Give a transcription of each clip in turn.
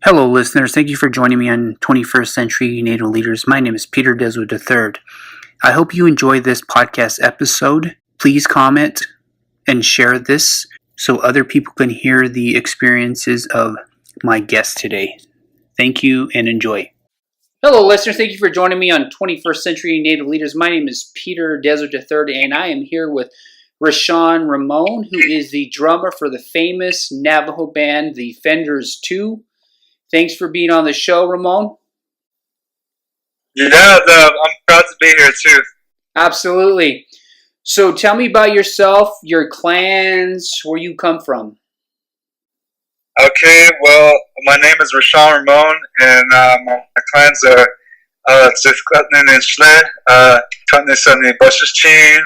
Hello, listeners. Thank you for joining me on 21st Century NATO Leaders. My name is Peter Deswood III. I hope you enjoy this podcast episode. Please comment and share this so other people can hear the experiences of my guest today. Thank you and enjoy. Hello, listeners. Thank you for joining me on 21st Century Native Leaders. My name is Peter Deswood III, and I am here with Rashaan Ramone, who is the drummer for the famous Navajo band, the Fenders 2. Thanks for being on the show, Ramone. Yeah, I'm proud to be here too. Absolutely. So tell me about yourself, your clans, where you come from. Okay, well, my name is Rashaan Ramone, and my clans are Tzifkatnin and Shle, Katnisani Bashichin,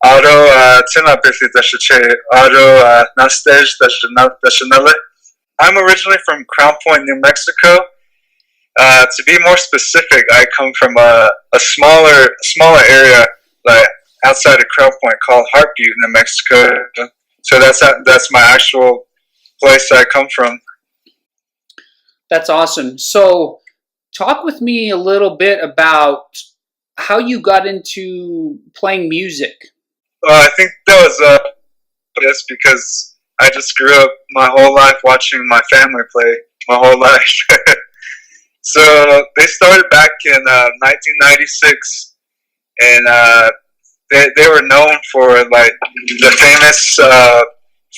Ado, Tina Bifi Dashache, Ado, Nastej Dashanale. I'm originally from Crown Point, New Mexico. To be more specific, I come from a smaller area, like outside of Crown Point, called Heart Butte, New Mexico. So that's my actual place I come from. That's awesome. So, talk with me a little bit about how you got into playing music. Well, I think that was just because I just grew up my whole life watching my family play my whole life. So they started back in 1996, and they were known for like the famous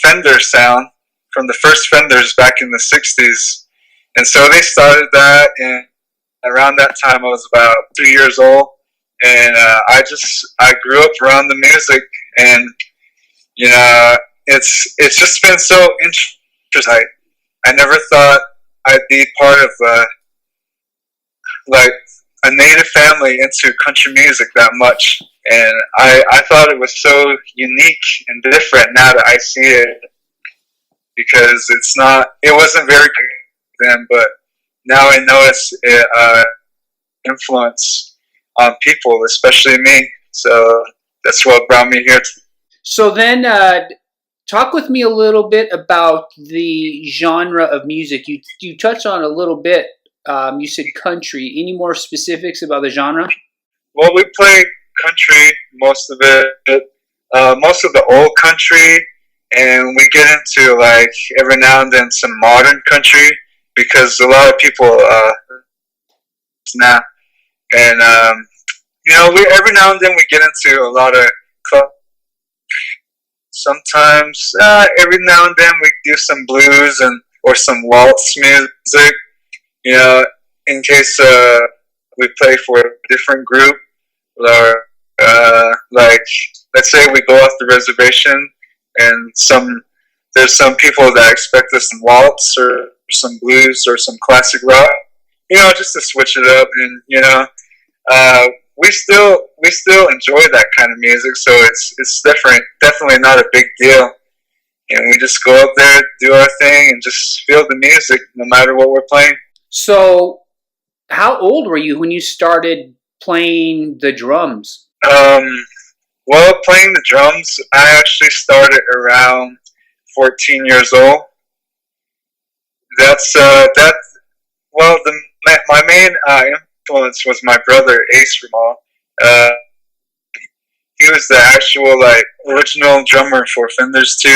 Fender sound from the first Fenders back in the 60s. And so they started that, and around that time I was about 3 years old, and I grew up around the music, and you know it's just been so interesting. I never thought I'd be part of like a native family into country music that much, and I thought it was so unique and different now that I see it, because it wasn't very good then, but now I notice it influence on people, especially me. So that's what brought me here. So then, talk with me a little bit about the genre of music. You touched on a little bit. You said country. Any more specifics about the genre? Well, we play country, most of it, most of the old country, and we get into like every now and then some modern country, because a lot of people now, and we every now and then we get into a lot of club. Sometimes every now and then we do some blues or some waltz music. In case we play for a different group, or like let's say we go off the reservation, and there's some people that expect us to waltz or some blues or some classic rock, just to switch it up, and we still enjoy that kind of music, so it's definitely not a big deal, and we just go up there, do our thing, and just feel the music no matter what we're playing. So, how old were you when you started playing the drums? Well, playing the drums, I actually started around 14 years old. My main influence was my brother Ace Ramone. He was the actual original drummer for Fenders 2,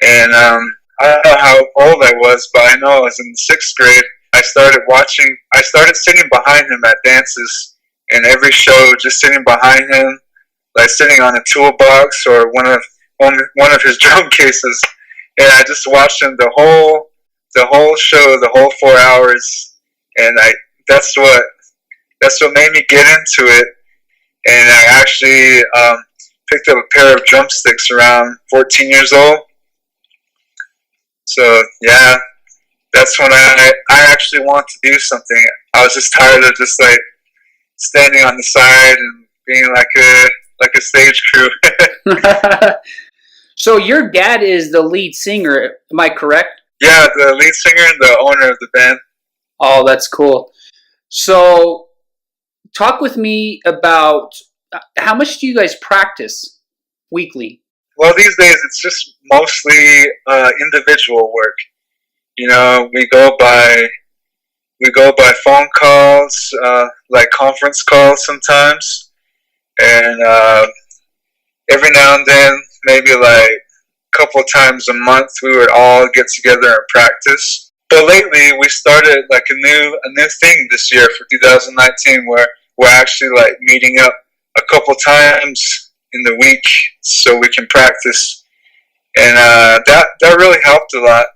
and I don't know how old I was, but I know I was in the 6th grade. I started sitting behind him at dances, and every show, just sitting behind him, like sitting on a toolbox or one of his drum cases, and I just watched him the whole show, the whole 4 hours, and that's what made me get into it. And I actually picked up a pair of drumsticks around 14 years old. So yeah, that's when I actually wanted to do something. I was just tired of just standing on the side and being like a stage crew. So your dad is the lead singer, am I correct? Yeah, the lead singer and the owner of the band. Oh, that's cool. So talk with me about how much do you guys practice weekly? Well, these days it's just mostly individual work. We go by we go by phone calls, like conference calls sometimes, and every now and then, maybe like a couple times a month, we would all get together and practice. But lately, we started like a new thing this year for 2019, where we're actually like meeting up a couple times in the week so we can practice, and that really helped a lot.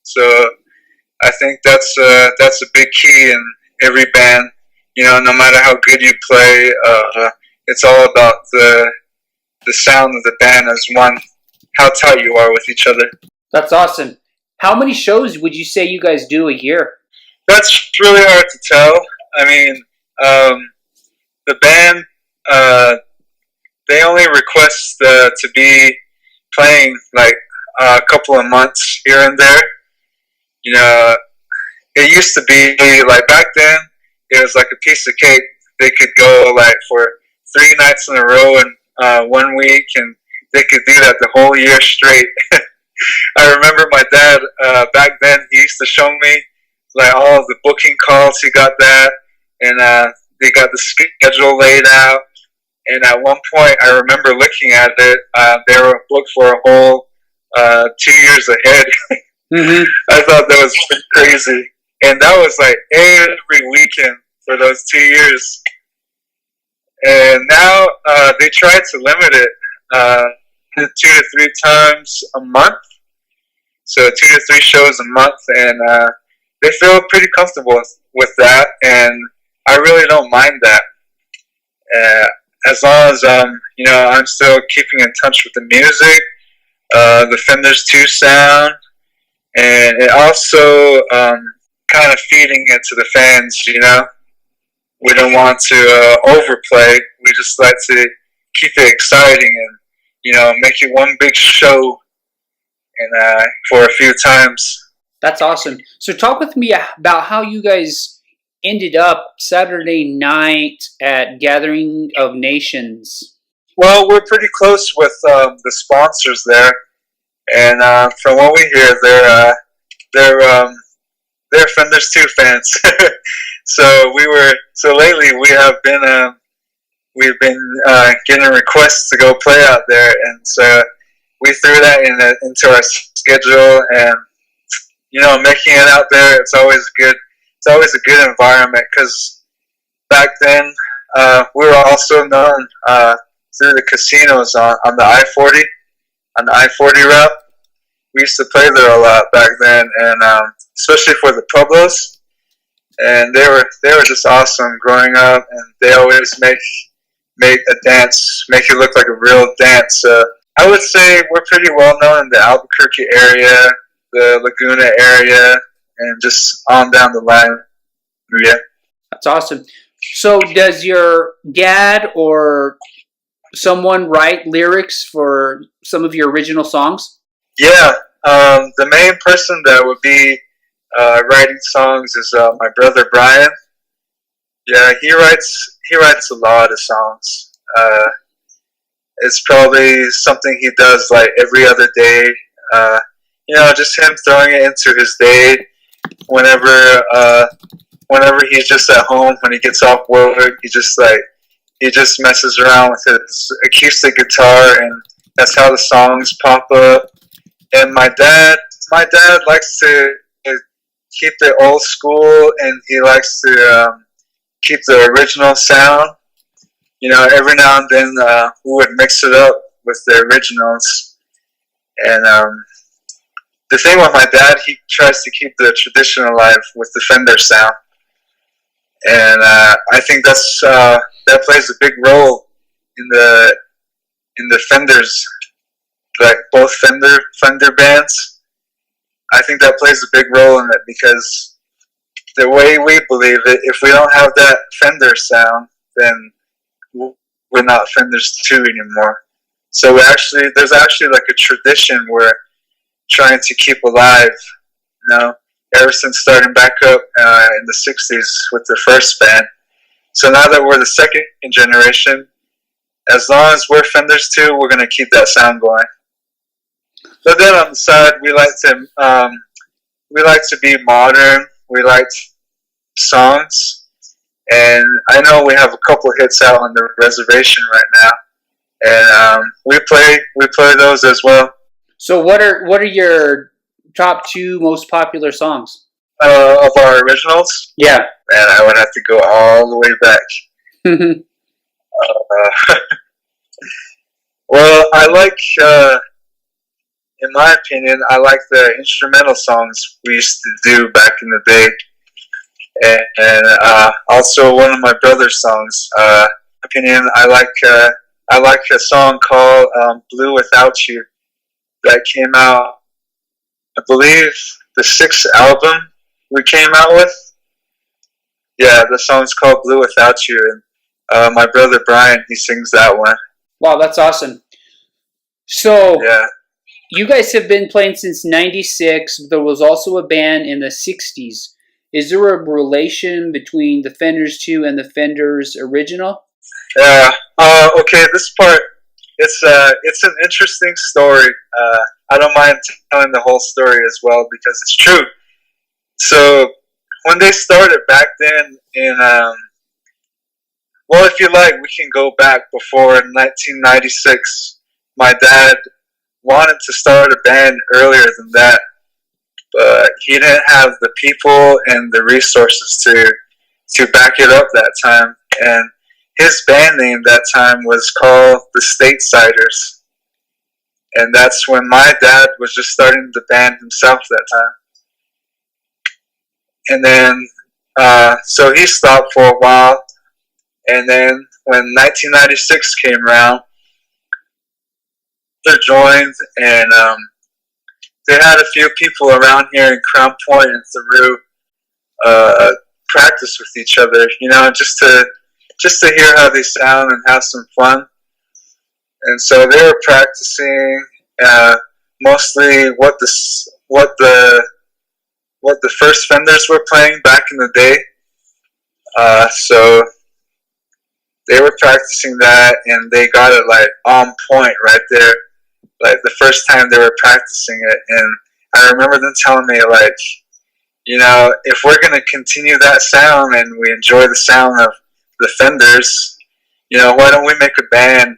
So I think that's a big key in every band. You know, no matter how good you play, it's all about the sound of the band as one, how tight you are with each other. That's awesome. How many shows would you say you guys do a year? That's really hard to tell. I mean, the band, they only request to be playing like a couple of months here and there. You know, it used to be like back then, it was like a piece of cake. They could go like for 3 nights in a row and 1 week, and they could do that the whole year straight. I remember my dad back then. He used to show me like all of the booking calls. He got that, and they got the schedule laid out. And at one point, I remember looking at it. They were booked for a whole 2 years ahead. Mm-hmm. I thought that was pretty crazy, and that was like every weekend for those 2 years. And now they try to limit it 2 to 3 times a month. So 2 to 3 shows a month, and they feel pretty comfortable with that, and I really don't mind that. As long as you know, I'm still keeping in touch with the music, the Fenders 2 sound, and it also kind of feeding it to the fans. You know, we don't want to overplay. We just like to keep it exciting and, you know, make it one big show and for a few times. That's awesome. So talk with me about how you guys ended up Saturday night at Gathering of Nations. Well, we're pretty close with the sponsors there, and from what we hear, they're Fenders 2 fans. So lately we've been getting requests to go play out there, and so we threw that into our schedule, and, you know, making it out there, it's always good. It's always a good environment, because back then we were also known through the casinos on the I-40 route. We used to play there a lot back then, and especially for the Pueblos, and they were just awesome growing up, and they always make a dance, make it look like a real dance. I would say we're pretty well known in the Albuquerque area, the Laguna area, and just on down the line. Yeah. That's awesome. So does your dad or someone write lyrics for some of your original songs? Yeah. The main person that would be writing songs is my brother Brian. Yeah, he writes a lot of songs. It's probably something he does like every other day. You know, just him throwing it into his day whenever he's just at home, when he gets off work. He just messes around with his acoustic guitar, and that's how the songs pop up. And my dad likes to keep it old school, and he likes to keep the original sound. You know, every now and then we would mix it up with the originals. And the thing with my dad, he tries to keep the tradition alive with the Fender sound. And I think that plays a big role in the Fenders, like both Fender bands. I think that plays a big role in it, because the way we believe it, if we don't have that Fender sound, then we're not Fenders 2 anymore. So there's actually like a tradition we're trying to keep alive, you know, ever since starting back up in the 60s with the first band. So now that we're the second generation, as long as we're Fenders 2, we're going to keep that sound going. But then on the side, we like to be modern. We like songs, and I know we have a couple hits out on the reservation right now, and we play those as well. So what are your top two most popular songs? Of our originals, Yeah. man, I would have to go all the way back. Uh, well, I like, in my opinion, I like the instrumental songs we used to do back in the day, and also one of my brother's songs. Opinion, I like a song called "Blue Without You" that came out, I believe, the sixth album we came out with. Yeah, the song's called "Blue Without You," and my brother Brian, he sings that one. Wow, that's awesome. So Yeah. you guys have been playing since '96. There was also a band in the '60s. Is there a relation between the Fenders 2 and the Fenders original? Yeah. Okay. This part, it's an interesting story. I don't mind telling the whole story as well because it's true. So when they started back then in, well, if you like, we can go back before 1996. My dad wanted to start a band earlier than that, but he didn't have the people and the resources to back it up that time. And his band name that time was called the Statesiders, and that's when my dad was just starting the band himself that time. And then, so he stopped for a while, and then when 1996 came around, they joined, and they had a few people around here in Crown Point and Theroux practice with each other, just to hear how they sound and have some fun. And so they were practicing mostly what the first Fenders were playing back in the day. So they were practicing that, and they got it like on point right there, like the first time they were practicing it. And I remember them telling me, like, if we're gonna continue that sound and we enjoy the sound of the Fenders, why don't we make a band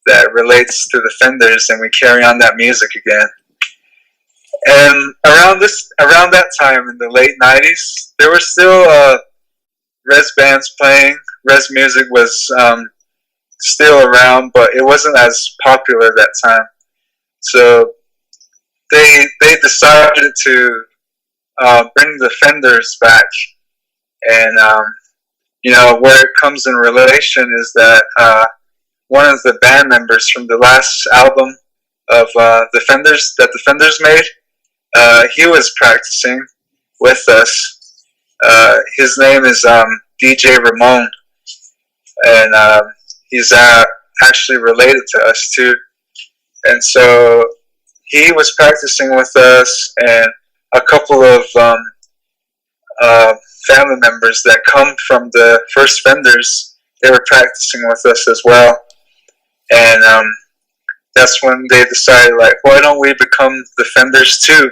that relates to the Fenders and we carry on that music again? And around that time in the late '90s, there were still res bands playing. Res music was still around, but it wasn't as popular that time. So they decided to bring the Fenders back, and where it comes in relation is that one of the band members from the last album of the Fenders made, he was practicing with us. His name is DJ Ramone, and he's actually related to us too. And so he was practicing with us, and a couple of family members that come from the first Fenders, they were practicing with us as well. And that's when they decided, like, why don't we become the Fenders too?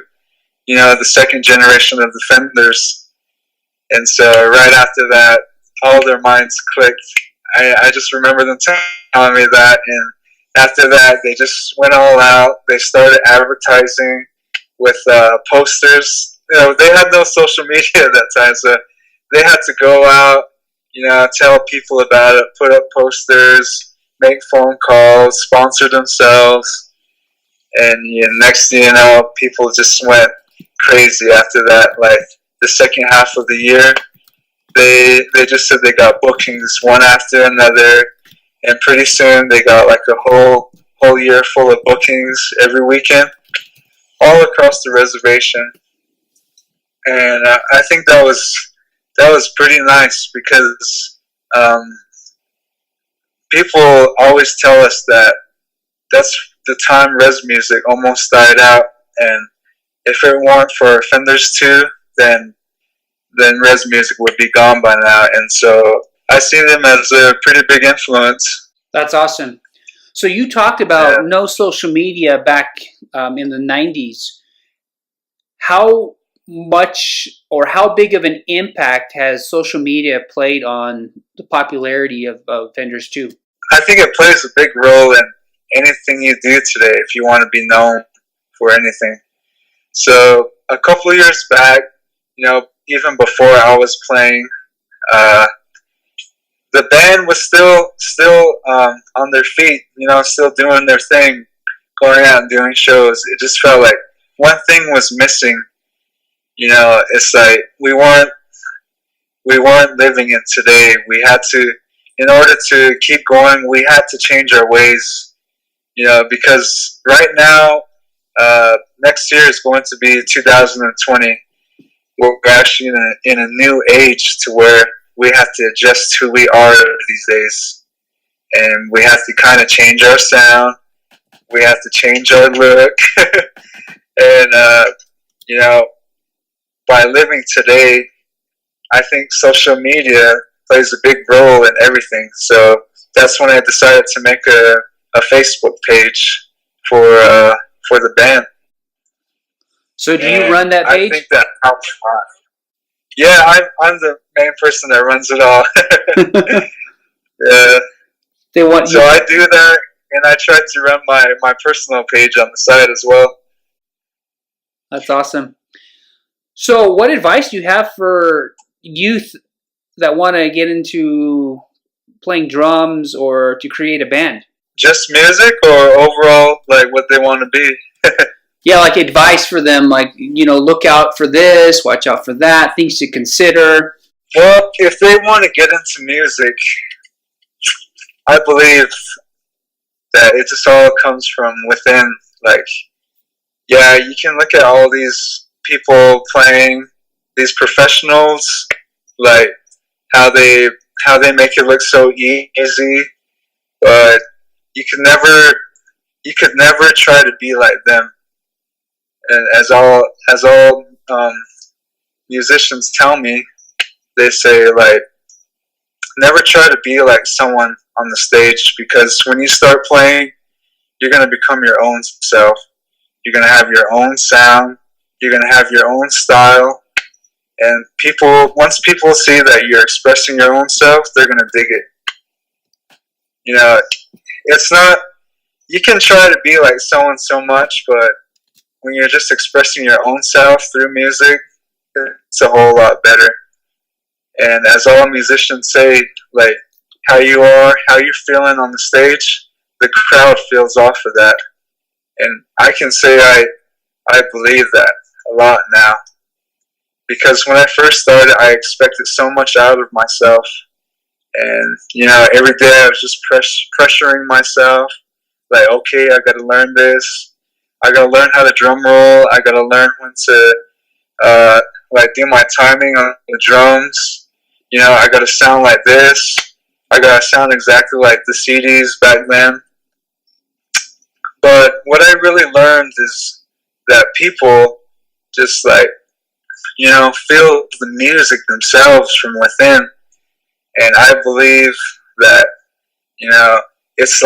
The second generation of the Fenders. And so right after that, all their minds clicked. I just remember them telling me that, and after that, they just went all out. They started advertising with posters. They had no social media at that time, so they had to go out, tell people about it, put up posters, make phone calls, sponsor themselves, and next thing you know, people just went crazy after that. Like the second half of the year, they just said they got bookings one after another, and pretty soon they got like a whole year full of bookings every weekend, all across the reservation. And I think that was pretty nice because people always tell us that that's the time res music almost died out, and if it weren't for Fenders 2, then res music would be gone by now. And so I see them as a pretty big influence. That's awesome. So you talked about no social media back in the '90s. How much or how big of an impact has social media played on the popularity of Fenders 2? I think it plays a big role in anything you do today if you want to be known for anything. So a couple of years back, even before I was playing, the band was still on their feet, still doing their thing, going out and doing shows. It just felt like one thing was missing. It's like we weren't living in today. We had to, in order to keep going, we had to change our ways. Because right now, next year is going to be 2020. We're actually in a new age to where we have to adjust who we are these days, and we have to kind of change our sound. We have to change our look, and by living today, I think social media plays a big role in everything. So that's when I decided to make a Facebook page for the band. So do you run that page? I think that helps a lot. Yeah, I'm the main person that runs it all. Yeah. So I do that, and I try to run my personal page on the side as well. That's awesome. So what advice do you have for youth that want to get into playing drums or to create a band? Just music, or overall, like what they want to be? Yeah, like advice for them, like, look out for this, watch out for that, things to consider. Well, if they want to get into music, I believe that it just all comes from within. Like, yeah, you can look at all these people playing, these professionals, like how they make it look so easy, but you could never try to be like them. And as all musicians tell me, they say, like, never try to be like someone on the stage, because when you start playing, you're going to become your own self. You're going to have your own sound. You're going to have your own style. And once people see that you're expressing your own self, they're going to dig it. It's not, you can try to be like someone so much, but when you're just expressing your own self through music, it's a whole lot better. And as all musicians say, like, how you're feeling on the stage, the crowd feels off of that. And I can say I believe that a lot now. Because when I first started, I expected so much out of myself. And, every day I was just pressuring myself. Like, okay, I got to learn this. I got to learn how to drum roll. I got to learn when to, do my timing on the drums. I got to sound like this. I got to sound exactly like the CDs back then. But what I really learned is that people just, feel the music themselves from within. And I believe that, it's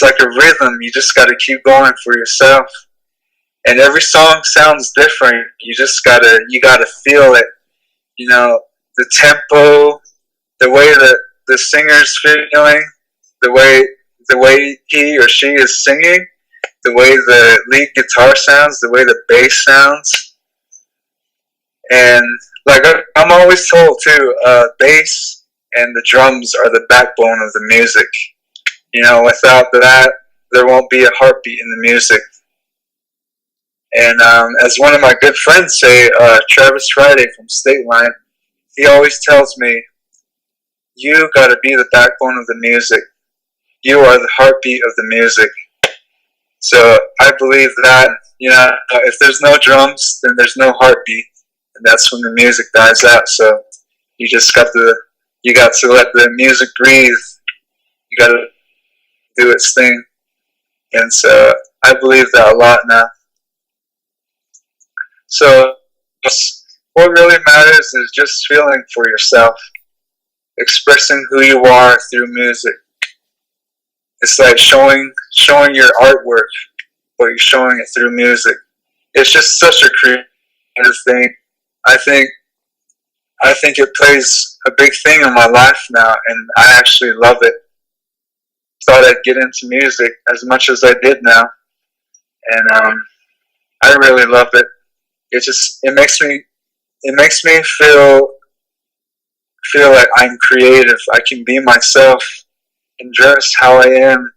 like a rhythm. You just got to keep going for yourself. And every song sounds different. You gotta feel it. The tempo, the way that the singer's feeling, the way he or she is singing, the way the lead guitar sounds, the way the bass sounds. And like I'm always told too, bass and the drums are the backbone of the music. Without that, there won't be a heartbeat in the music. And as one of my good friends say, Travis Friday from State Line, he always tells me, you gotta be the backbone of the music. You are the heartbeat of the music. So I believe that, if there's no drums, then there's no heartbeat. And that's when the music dies out. So you got to let the music breathe. You gotta do its thing. And so I believe that a lot now. So what really matters is just feeling for yourself, expressing who you are through music. It's like showing your artwork, but you're showing it through music. It's just such a creative this thing. I think it plays a big thing in my life now, and I actually love it. Thought I'd get into music as much as I did now, and I really love it. It makes me feel like I'm creative. I can be myself and dress how I am,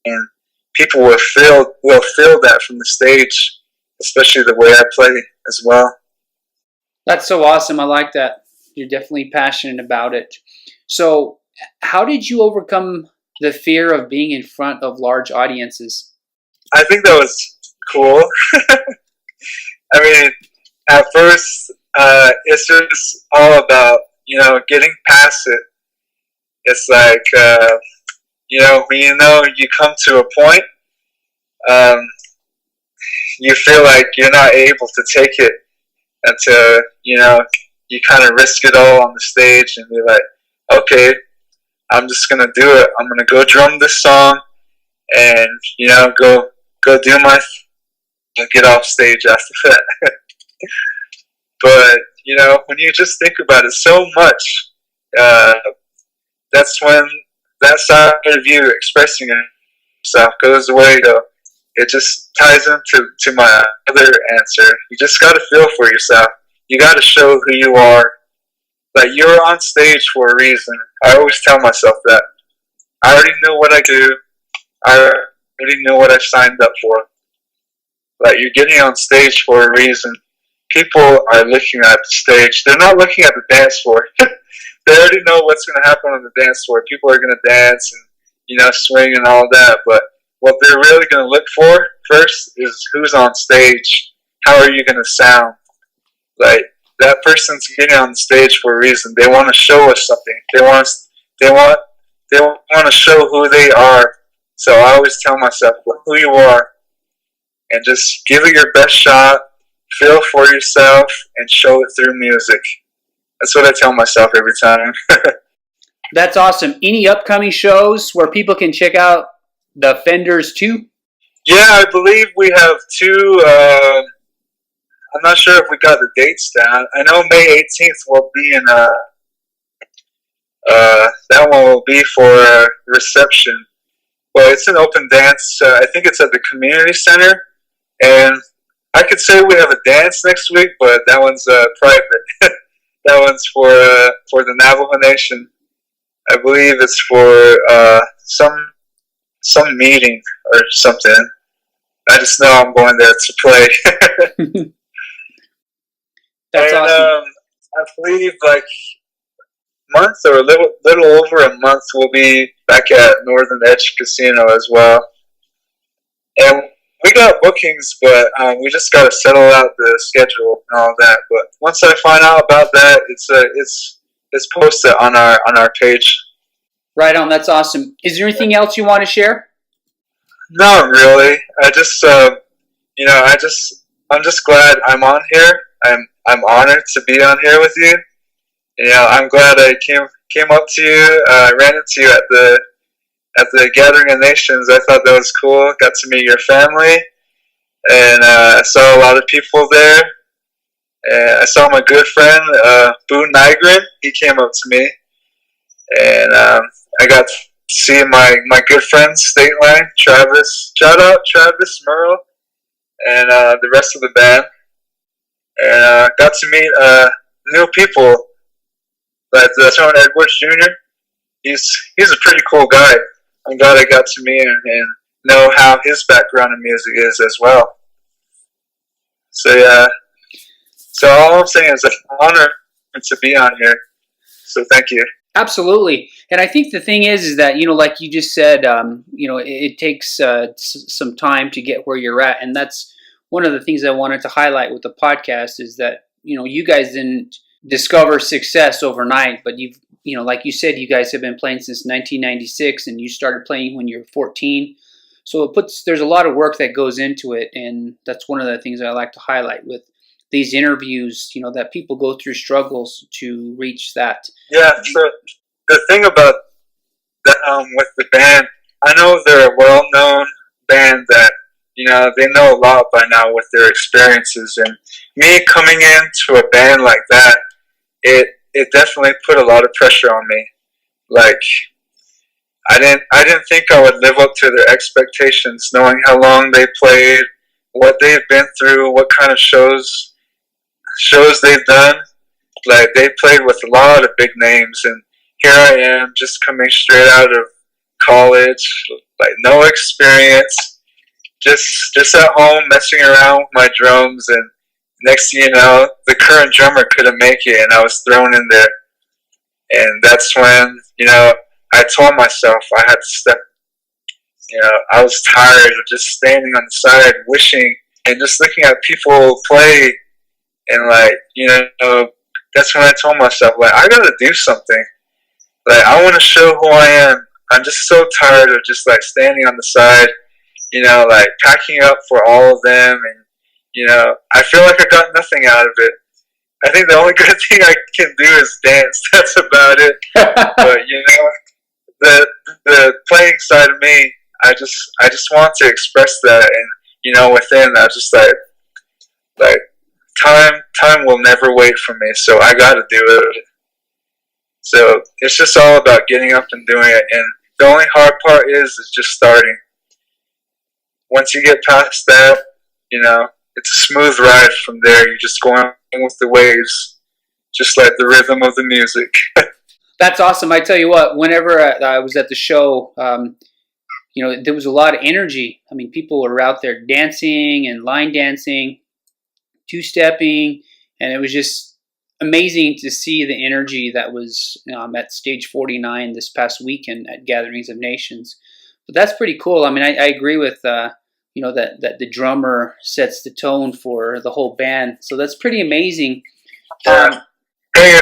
and people will feel that from the stage, especially the way I play as well. That's so awesome. I like that. You're definitely passionate about it. So, how did you overcome the fear of being in front of large audiences? I think that was cool. I mean, at first, it's just all about, getting past it. It's like, when you come to a point, you feel like you're not able to take it until, you kind of risk it all on the stage and be like, okay, I'm just going to do it. I'm going to go drum this song and, go do my thing and get off stage after that. But, when you just think about it so much, that's when that side of you expressing itself goes away, though. It just ties into my other answer. You just got to feel for yourself. You got to show who you are. Like, you're on stage for a reason. I always tell myself that. I already know what I do. I already know what I signed up for. Like, you're getting on stage for a reason. People are looking at the stage. They're not looking at the dance floor. They already know what's going to happen on the dance floor. People are going to dance and, swing and all that. But what they're really going to look for first is who's on stage. How are you going to sound? Like, that person's getting on the stage for a reason. They want to show us something. They want to show who they are. So I always tell myself who you are, and just give it your best shot. Feel for yourself and show it through music. That's what I tell myself every time. That's awesome. Any upcoming shows where people can check out the Fenders 2? Yeah, I believe we have 2. I'm not sure if we got the dates down. I know May 18th will be in that one will be for reception. Well, it's an open dance. I think it's at the community center, and I could say we have a dance next week, but that one's private. That one's for the Navajo Nation. I believe it's for some meeting or something. I just know I'm going there to play. That's awesome. I believe like month or a little over a month we'll be back at Northern Edge Casino as well. And we got bookings, but we just got to settle out the schedule and all that. But once I find out about that, it's posted on our page. Right on. That's awesome. Is there anything else you want to share? Not really. I just I'm just glad I'm on here. I'm honored to be on here with you. I'm glad I came up to you. I ran into you at the Gathering of Nations. I thought that was cool. Got to meet your family, and I saw a lot of people there. And I saw my good friend Boo Nygren. He came up to me, and I got to see my good friend State Line, Travis. Shout out Travis Merle and the rest of the band. And got to meet new people, like Rashaan Edwards Jr. He's a pretty cool guy. I'm glad I got to meet him and know how his background in music is as well. So yeah. So all I'm saying is an honor to be on here. So thank you. Absolutely. And I think the thing is that, like you just said, it takes some time to get where you're at. And that's one of the things I wanted to highlight with the podcast is that, you guys didn't discover success overnight, but like you said, you guys have been playing since 1996 and you started playing when you were 14. So there's a lot of work that goes into it. And that's one of the things I like to highlight with these interviews, that people go through struggles to reach that. Yeah. So the thing about that, with the band, I know they're a well-known band that, they know a lot by now with their experiences, and me coming into a band like that, it definitely put a lot of pressure on me. Like, I didn't think I would live up to their expectations, knowing how long they played, what they've been through, what kind of shows they've done. Like, they played with a lot of big names, and here I am, just coming straight out of college, like no experience, just at home messing around with my drums, and next thing you know, the current drummer couldn't make it, and I was thrown in there. And that's when, I told myself I had to step. I was tired of just standing on the side, wishing, and just looking at people play, and that's when I told myself, like, I gotta do something. Like, I want to show who I am. I'm just so tired of just like standing on the side, like packing up for all of them, and I feel like I got nothing out of it. I think the only good thing I can do is dance. That's about it. But the playing side of me, I just want to express that, and within, I just like time will never wait for me, so I got to do it. So it's just all about getting up and doing it, and the only hard part is just starting. Once you get past that, it's a smooth ride from there. You're just going with the waves, just like the rhythm of the music. That's awesome. I tell you what, whenever I was at the show, there was a lot of energy. I mean, people were out there dancing and line dancing, two-stepping, and it was just amazing to see the energy that was at Stage 49 this past weekend at Gatherings of Nations. But that's pretty cool. I mean, I agree with that the drummer sets the tone for the whole band. So that's pretty amazing. Yeah. Hey,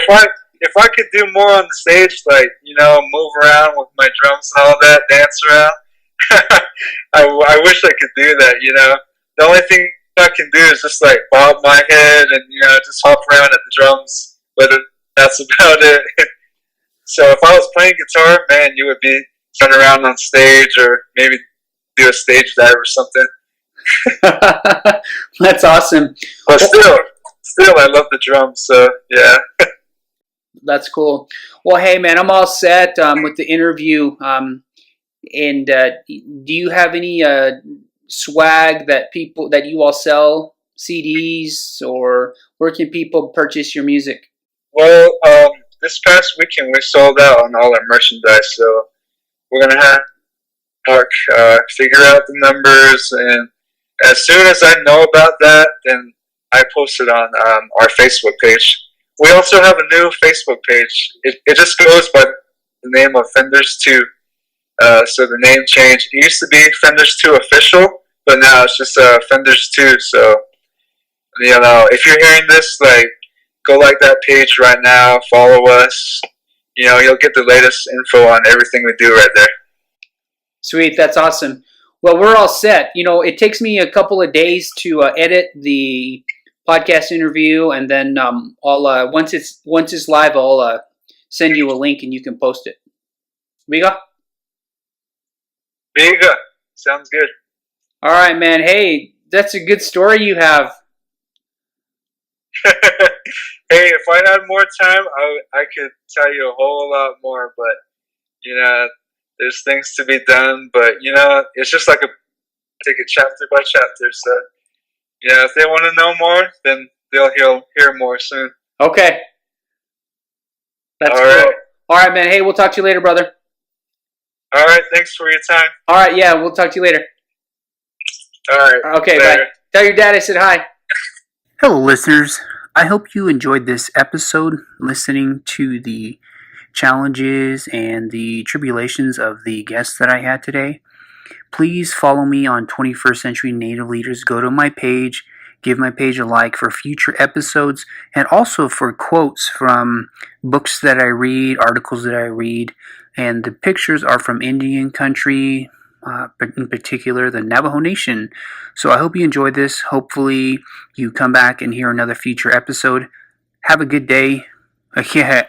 if I could do more on the stage, like move around with my drums and all that, dance around, I wish I could do that. The only thing I can do is just like bob my head and just hop around at the drums, but that's about it. So if I was playing guitar, man, you would be running around on stage, or maybe do a stage dive or something. That's awesome. But still, I love the drums. So yeah. That's cool. Well, hey man, I'm all set with the interview. And do you have any swag that you all sell, CDs, or where can people purchase your music? Well, this past weekend we sold out on all our merchandise, so we're gonna have Mark figure out the numbers, and as soon as I know about that, then I post it on our Facebook page. We also have a new Facebook page. It just goes by the name of Fenders 2. So the name changed. It used to be Fenders 2 Official, but now it's just Fenders 2. So, if you're hearing this, go like that page right now. Follow us. You'll get the latest info on everything we do right there. Sweet. That's awesome. Well, we're all set. It takes me a couple of days to edit the podcast interview, and then I'll once it's live, I'll send you a link and you can post it. Viga? Sounds good. All right, man. Hey, that's a good story you have. Hey, if I had more time, I could tell you a whole lot more, but there's things to be done. But it's just like take it chapter by chapter. So if they want to know more, then they'll hear more soon. Okay. That's all cool. Right. All right, man. Hey, we'll talk to you later, brother. All right. Thanks for your time. All right. Yeah, we'll talk to you later. All right. Okay, later. Bye. Tell your dad I said hi. Hello, listeners. I hope you enjoyed this episode, listening to the challenges and the tribulations of the guests that I had today. Please follow me on 21st Century Native Leaders. Go to my page, give my page a like for future episodes, and also for quotes from books that I read, articles that I read, and the pictures are from Indian country, in particular the Navajo Nation. So I hope you enjoyed this. Hopefully you come back and hear another future episode. Have a good day. Yeah.